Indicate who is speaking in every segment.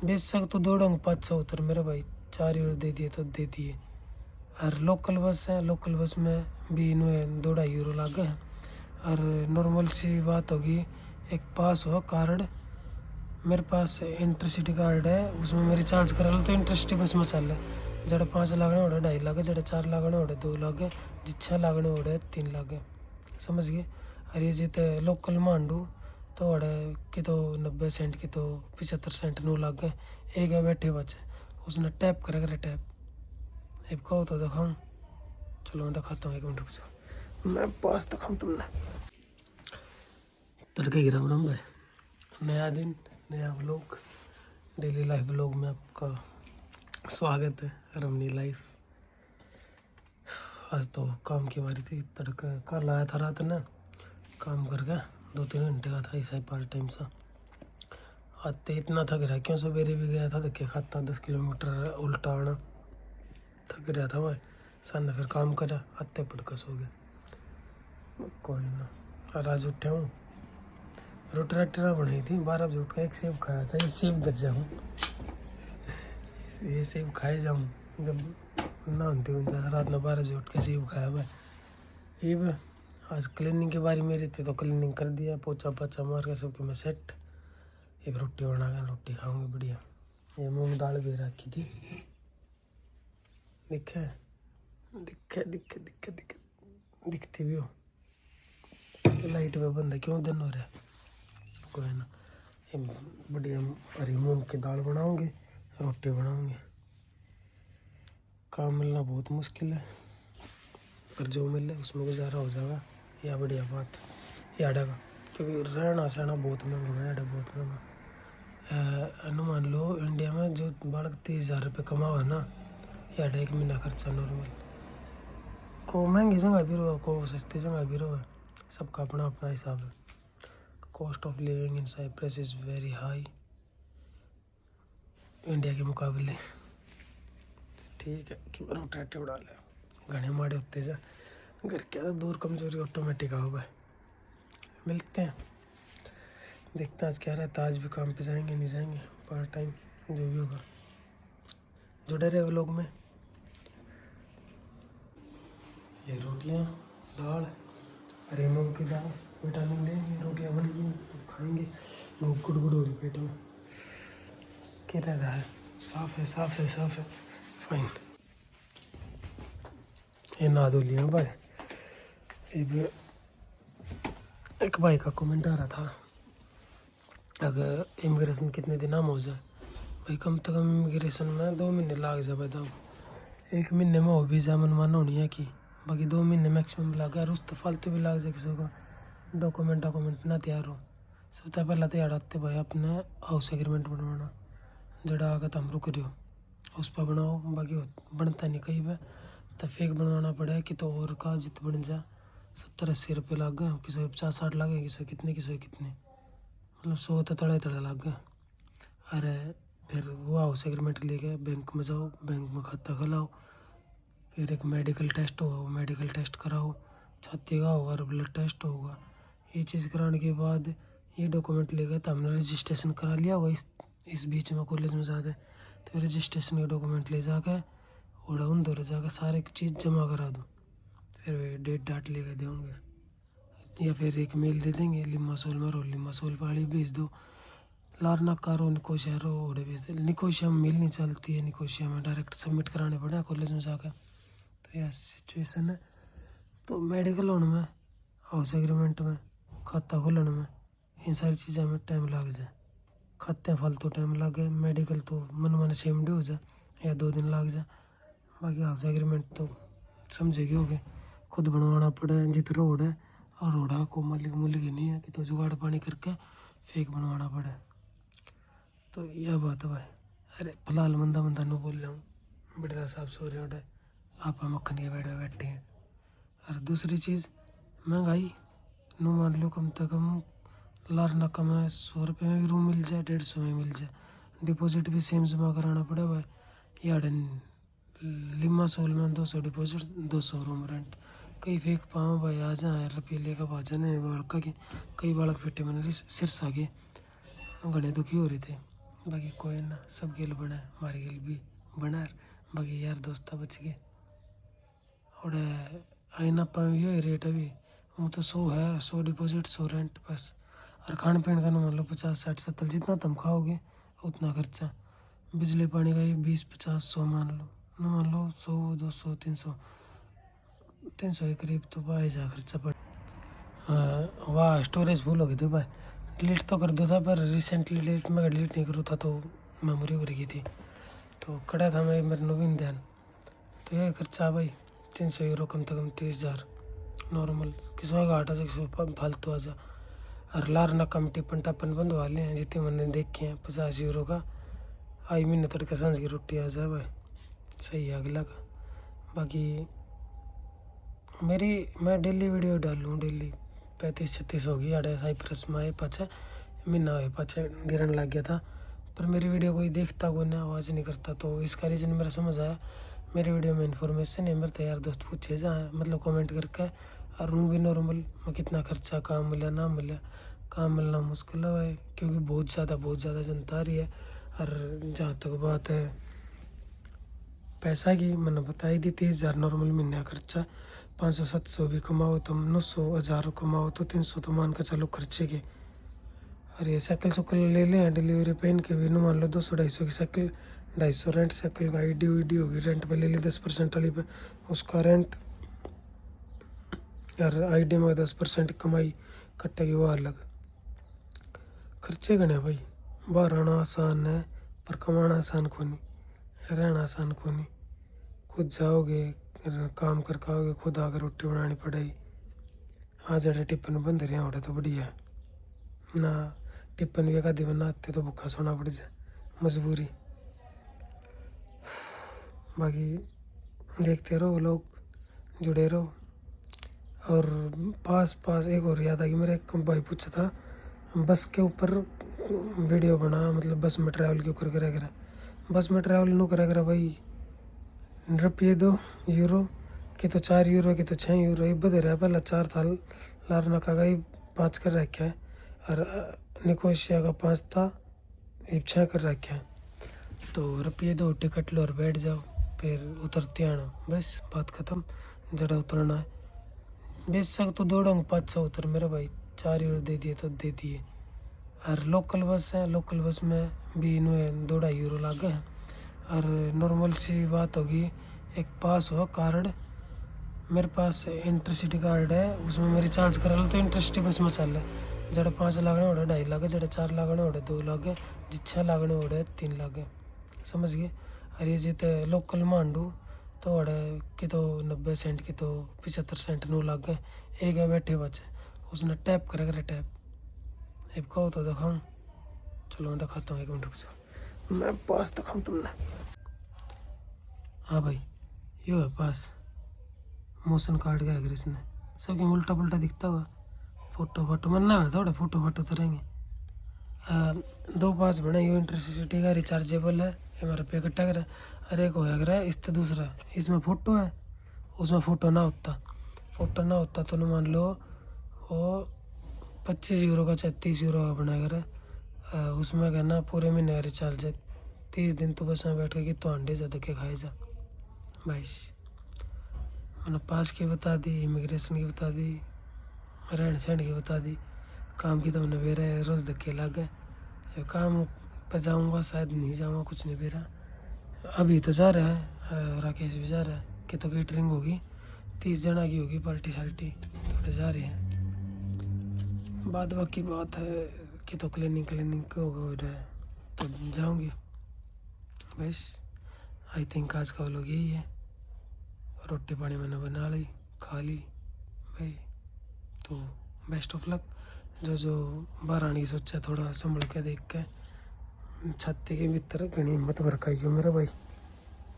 Speaker 1: बेशक तो दौड़ेंगे 500 मेरे भाई, 4 यूरो दे दिए तो दे दिए। और लोकल बस है, लोकल बस में भी इन्हें 2-2.5 यूरो लगे हैं। और नॉर्मल सी बात होगी, एक पास हो कार्ड, मेरे पास इंटरसिटी कार्ड है, उसमें मेरी चार्ज करा लो तो इंटरसिटी बस में चल है। जड़े 5 लागने ओढ़े 2.5 लागे, जड़े 4 लागने ओढ़े 2 लागे, जी 6 लागने ओढ़े 3 लागे, समझ गए। और ये जिते लोकल मांडू तो ओढ़े कि तो 90 सेंट की तो 75 सेंट नू लागे, एक है बैठे बच्चे, उसने टैप करे करे टैप। अब कहो तो दिखाऊँ, चलो मैं दिखाता हूँ, 1 मिनट रुक जाओ, मैं पास दिखाऊँ तुमने। तड़के गिरा राम भाई, नया दिन नया व्लॉग, डेली लाइफ व्लॉग में आपका स्वागत है। रमनी लाइफ। आज तो काम की बारी थी, तड़का कल आया था रात ना, काम करके 2-3 घंटे का था ऐसा ही पार्ट टाइम सा। आते इतना थक रहा, क्यों सवेरे भी गया था धक्के खाता, 10 किलोमीटर उल्टा आना, थक रहा था भाई। सन फिर काम करा, आते पड़का सो गया। कोई ना, और आज उठे हूँ, रोटी राटी ना बनाई थी, 12 बजे उठ कर एक सेब खाया था, ये सेब दर जाऊँ, ये सेब खाए जाऊँ जब ना होती हूँ, रात में 12 बजे उठ के सेब खाया भाई। ये भी आज क्लीनिंग की बारी मेरी थी तो क्लीनिंग कर दिया, पोछा पाछा मार के सबके मैं सेट। एक रोटी बना के रोटी खाऊंगी बढ़िया। ये मूंग दाल भी रखी थी, दिखे दिखे दिखे दिखे दिखे दिखती भी हो। लाइट में बंद है, क्यों दिन हो रहा है, कोई ना। ये बढ़िया हरी मूंग की दाल बनाऊंगी, रोटी बनाऊंगी। काम मिलना बहुत मुश्किल है, पर जो मिले उसमें गुजारा हो जाएगा, या बढ़िया बात याडा का। क्योंकि रहना सहना बहुत महंगा है याडा, बहुत महंगा। अनुमान लो इंडिया में जो बालक 30,000 रुपये कमावा ना, याडा 1 महीना खर्चा नॉर्मल। को महंगी जगह भी रहो, को सस्ती जगह भी रहो, सबका अपना अपना हिसाब है। Cost of living in Cyprus is very high India के मुकाबले। ठीक है कि रोटी उड़ा ले, घने माड़े होते जा घर क्या दूर, कमजोरी ऑटोमेटिक आओ भाई। मिलते हैं, देखते हैं आज क्या रहता है, आज भी काम पे जाएंगे नहीं जाएंगे, पार्ट टाइम जो भी होगा। जुड़े रहे लोग में। ये रोटियाँ दाल, हरे मूंग की दाल, विटामिन लेंगे, रोटियाँ बन गई अब खाएंगे। भूख गुड़गुड़ हो रही पेट में, क्या रह रहा है, साफ है साफ है साफ है, फाइन। ये ना धो लिया भाई। एक भाई का कमेंट आ रहा था, अगर इमिग्रेशन कितने दिन हम हो जाए भाई, कम से कम इमिग्रेशन में 2 महीने लाग जाए बताओ। 1 महीने में हो भी जाए मनमान होनी है कि, बाकी 2 महीने मैक्सिमम लगा, और उस तो फालतू भी लाग जाए किसी को, डॉक्यूमेंट ना तैयार हो। सबसे पहले तैयार आते भाई अपने हाउस एग्रीमेंट बनवाना, जड़ा आगे हम रुक रहे हो उस पर बनाओ, बाकी बनता नहीं कहीं पे तो फेक बनवाना पड़े कि तो और का जित बन जा। 70-80 रुपये लग गए, किसी 50-60 लगे, किसी कितने मतलब 100 तो तड़े तड़े लग गए। अरे फिर वो हाउस एग्रीमेंट लेके बैंक में जाओ, बैंक में खाता खुलाओ, फिर एक मेडिकल टेस्ट होगा, वो मेडिकल टेस्ट कराओ, छाती का होगा और ब्लड टेस्ट होगा। ये चीज़ कराने के बाद ये डॉक्यूमेंट लेकर तो हमने रजिस्ट्रेशन करा लिया होगा इस बीच में कॉलेज में जाकर, तो रजिस्ट्रेशन के डॉक्यूमेंट ले जाकर और उन दौर जाकर सारे चीज़ जमा करा दो, फिर वे डेट डाट लेकर देंगे, या फिर एक मेल दे देंगे, लिमासोल में रो लिमासोल पाड़ी भेज दो, लारना कारो निकोशिया रो ओडे भेज दे। निकोशिया में मेल नहीं चलती है, निकोशिया में डायरेक्ट सबमिट कराने पड़े कॉलेज में जाकर, तो यह सिचुएशन है। तो मेडिकल लोन में, हाउस एग्रीमेंट में, खाता खोलने में, इन सारी चीज़ों में टाइम लग जाए। खाते फालतू टाइम लगे, मेडिकल तो मन सेम डे हो जाए या 2 दिन लग जाए, बाकी हाउस एग्रीमेंट तो समझेगी हो गए, खुद बनवाना पड़े जित रोड है, और रोड़ा को मालिक मूलिक ही नहीं है कि तो जुगाड़ पानी करके फेक बनवाना पड़े। तो यह बात है भाई। अरे फिलहाल मंदा मंदा नू बोल रहा हूँ, बिडरा साहब सो रहे उठे, आप मक्खन के बैठे हैं। और दूसरी चीज़ महंगाई नू मान लो, कम से कम लार ना कम है 100 रुपये में भी रूम मिल जाए, 150 में मिल जाए, डिपॉजिट भी सेम जमा कराना पड़े भाई। यार लिमासोल में 200 डिपॉजिट, 200 रूम रेंट, कई फेक पाँव भाई आ जाए रुपये लेकर भाजा नहीं बालका के, कई बालक पेटे मैंने सिर सागे, घने दुखी हो रहे थे। बाकी कोई ना, सब गेल बना है, हमारे गेल भी बना। बाकी यार दोस्त बच गए। और आईना पा यो रेट अभी वो तो 100 है, 100 डिपॉजिट 100 रेंट बस। और खान पीन का ना मान लो 50 60 70, जितना तुम खाओगे उतना खर्चा। बिजली पानी का ही 20 50 100 मान लो, ना मान लो 100 200 300 के करीब तो भाई जा खर्चा पड़। वाह स्टोरेज फुल हो गई थी भाई, डिलीट तो कर दो था पर रिसेंटली डिलीट मैं डिलीट नहीं करूँ था तो मेमोरी भर गई थी, तो कड़ा था मैं मेरे नवीन ध्यान। तो ये खर्चा भाई 300 यूरो कम से कम 30,000 नॉर्मल। किसी का घाटा से किसी फालतू आ जा। और लार ना कम टिपन टपन बंद वाले हैं जितने मैंने देखे हैं 50 यूरो का आई महीने तड़के सांझ की रोटी आ जाए भाई, सही है अगला का। बाकी मैं डेली वीडियो डालूँ, डेली 35-36 होगी आड़े साइप्रस में आए पाछे महीना हुए पाछे गिरन लग गया था, पर मेरी वीडियो कोई देखता कोई ना, आवाज़ नहीं करता। तो इसका रीज़न मेरा समझ आया, मेरी वीडियो में इन्फॉर्मेशन है, मेरे तो यार दोस्त पूछे जाए मतलब कमेंट करके। और वो भी नॉर्मल मैं कितना खर्चा काम मिला ना मिला, काम मिलना मुश्किल है भाई, क्योंकि बहुत ज़्यादा जनता आ रही है। और जहाँ तक बात है पैसा की, मैंने बताई दी 30,000 नॉर्मल महीने का खर्चा। 500-700 भी कमाओ तुम, 900 कमाओ तो 300 तो मान के चलो खर्चे के। और ये साइकिल सुकल ले लें डिलीवरी पे इनके भी ना मान लो 200-250 की साइकिल, 250 रेंट साइकिल का। आईडी वीडी होगी रेंट पे ले ली 10% वाली पे, उसका रेंट। यार आईडी में 10% कमाई कटेगी वो अलग। खर्चे गणे भाई, बाहर आना आसान है पर कमाना आसान को नहीं, रहना आसान को नहीं। खुद जाओगे काम कर खाओगे, खुद आकर रोटी बनानी पड़ेगी। आज अरे टिफिन बंद रहे हो तो बढ़िया ना, टिफिन भी एक आधी बनाते तो भूखा सोना पड़ जाए, मजबूरी। बाकी देखते रहो लोग, जुड़े रहो। और पास एक और याद आ गई, मेरा एक भाई पूछा था बस के ऊपर वीडियो बना, मतलब बस में ट्रैवल के ऊपर करा करा। बस में ट्रैवल नो करा करा भाई, रुपये 2 यूरो कि तो 4 यूरो कि तो 6 यूरो, ये बदल रहा है। पहला 4 था लारना का ही 5 कर रखा है, और निकोशिया का 5 था, ये 6 कर रखा है। तो रुपये 2 टिकट लो और बैठ जाओ, फिर उतरते आना, बस बात ख़त्म। जड़ा उतरना है बेशक तो दौड़ोंगे 500 उतर मेरा भाई, 4 यूरो दे दिए तो दे दिए। और लोकल बस है, लोकल बस में भी इन्हें 2-2.5 यूरो लगे हैं। और नॉर्मल सी बात होगी, एक पास हो कार्ड, मेरे पास इंटरसिटी कार्ड है, उसमें मैं रिचार्ज करा लो तो इंटरसिटी बस में चल है। जड़े 5 लागने ओढ़े 2.5 लागे, जड़े 4 लागने ओढ़े 2 लागे, जी 6 लागने ओढ़े 3 लागे, समझ गए। और ये जिते लोकल मांडू तो ओढ़े कि तो 90 सेंट की तो 75 सेंट 9 लागे, एक है बैठे बचे, उसने टैप करे करे टैप। अब कहो तो दिखाऊँ, चलो मैं दिखाता हूँ, 1 मिनट रुक जाओ, मैं पास दिखाऊँ तुमने। हाँ भाई यो है पास, मोशन कार्ड का है इसने, सबके उल्टा पुल्टा दिखता हुआ। फोटो फोटो मन ना थोड़े फोटो फोटो तो रहेंगे। 2 पास बने, यो इंटरसिटी का रिचार्जेबल है, हमारा पे इकट्ठा करा। अरे एक होया करा इससे दूसरा, इसमें फ़ोटो है, उसमें फ़ोटो ना होता तो मान लो वो 25 यूरो का 36 यूरो का बना करा। उसमें कहना पूरे महीने का रिचार्ज है, 30 दिन तो बस में बैठ के तो अंडे ज़्यादा के खाए जा भाई। मैंने पास की बता दी, इमिग्रेशन की बता दी, रहन सहन की बता दी, काम की तो मैंने बेरा है, रोज़ धक्के लग गए। काम पर जाऊँगा शायद नहीं जाऊँगा, कुछ नहीं बेरा। अभी तो जा रहा है राकेश भी जा रहा है कि तो केटरिंग होगी 30 जना की होगी, पार्टी साल्टी थोड़े जा रहे हैं। बाद बाकी बात है कि तो क्लिनिक होगा तो जाऊँगी बस। आई थिंक आज का लोग यही है, रोटी पानी मैंने बना ली खा ली भाई। तो बेस्ट ऑफ लक, जो बाहर आने की सोचा थोड़ा संभल के देख के, छाती के भीतर घनी हिम्मत भरकाइयो मेरा भाई,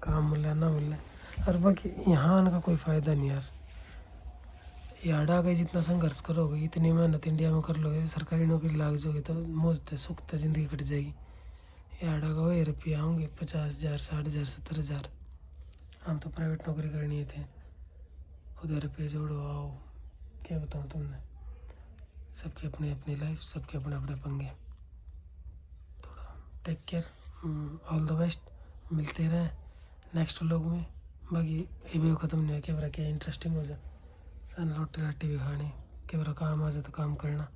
Speaker 1: काम मिले ना मिले। और बाकी यहाँ आने का कोई फ़ायदा नहीं यार, यहाँ आ गए जितना संघर्ष करोगे, इतनी मेहनत इंडिया में कर लोगे, सरकारी नौकरी लाग जाओगे तो मौज सुख ज़िंदगी कट जाएगी। यहाँ आ गए वही रुपये आऊँगे 50,000 60,000 70,000, हम तो प्राइवेट नौकरी करनी थे, खुद रुपये जोड़ो आओ, क्या बताऊँ तुमने। सबके अपनी अपनी लाइफ, सबके अपने अपने पंगे, थोड़ा take care, all the best. मिलते रहे नेक्स्ट व्लॉग में। बाकी ये भी ख़त्म नहीं है, कैमरा क्या इंटरेस्टिंग हो जाए, सन रोटी राटी भी खानी, कैमरा काम आ जाए तो काम करना।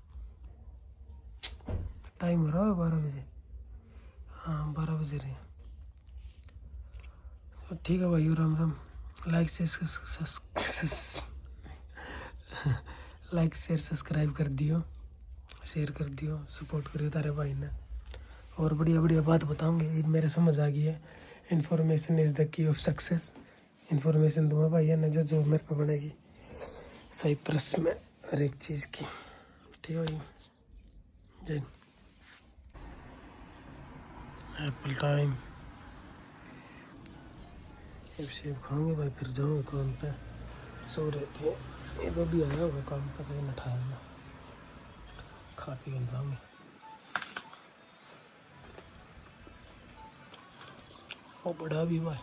Speaker 1: टाइम हो रहा है 12 बजे, हाँ 12 बजे रहे। तो ठीक है भाई, राम राम। लाइक से लाइक शेयर सब्सक्राइब कर दियो, शेयर कर दियो, सपोर्ट करियो तारे भाई ने। और बढ़िया बढ़िया बात बताऊंगे, मेरे समझ आ गई है। Information is the key of success. Information दूंगा भाई है ना, जो मेरे पे बनेगी सही प्रेस में हर एक चीज़ की। ठीक है भाई, जय एप्पल टाइम। अब सेब खाऊंगे भाई, फिर जाऊँगा काम पे। सो रहे थे, ये भी आया होगा काम पे, कहीं उठाया ना, खा पी कर जाऊँगे। वो बड़ा भी हुआ है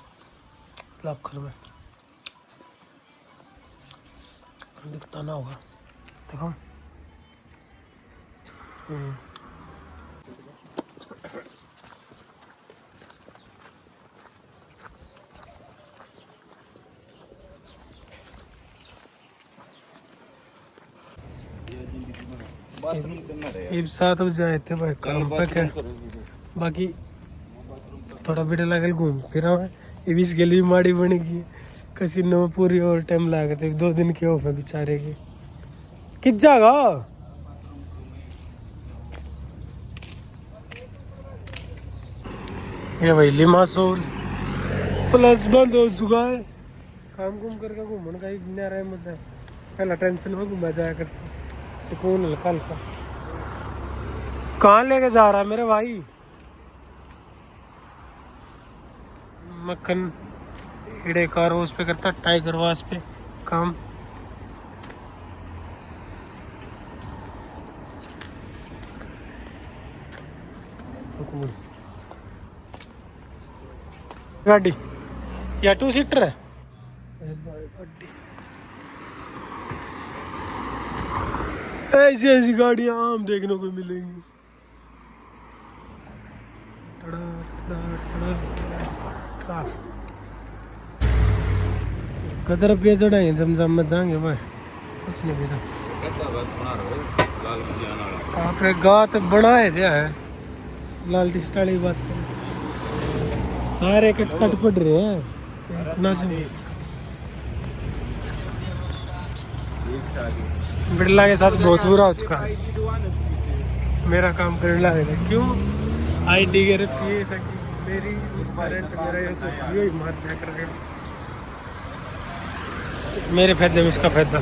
Speaker 1: लाखर में, दिखता ना होगा, देखो। एक 7 बजे आए थे भाई काम पे क्या। बाकी थोड़ा बेटे लागल घूम फिर ये बीस गली माड़ी बनेगी, कसिनो पूरी और टाइम लागे थे। 2 दिन के ऑफ है बेचारे के। किस जाएगा ये भाई लिमासोल प्लस बंद हो चुका है। काम घूम करके घूमने का ही न्यारा है मजा है। पहला टेंशन में घूमा जाया करता, सुकून हल्का हल्का। कहाँ लेके जा रहा है मेरे भाई? मक्खन इड़े कार उस पे करता, टाइगर वास पे काम। सुकून। गाड़ी या 2 सीटर है? ऐसी ऐसी गाड़ियां आम देखने को मिलेंगी। कदर पे चढ़ाएंगे, जमजम में जाएंगे भाई, कुछ नहीं मेरा। आप गात बनाए दिया है लाल टिस्टाली बात करें, सारे कट कट पड़ रहे हैं ना। बिरला के साथ बहुत बुरा हो चुका है, मेरा काम करने लगेगा। क्यों? ID गिरफ्त मेरी वारंट मेरा ये सब ही मार दिया कर, मेरे फायदे में इसका फायदा।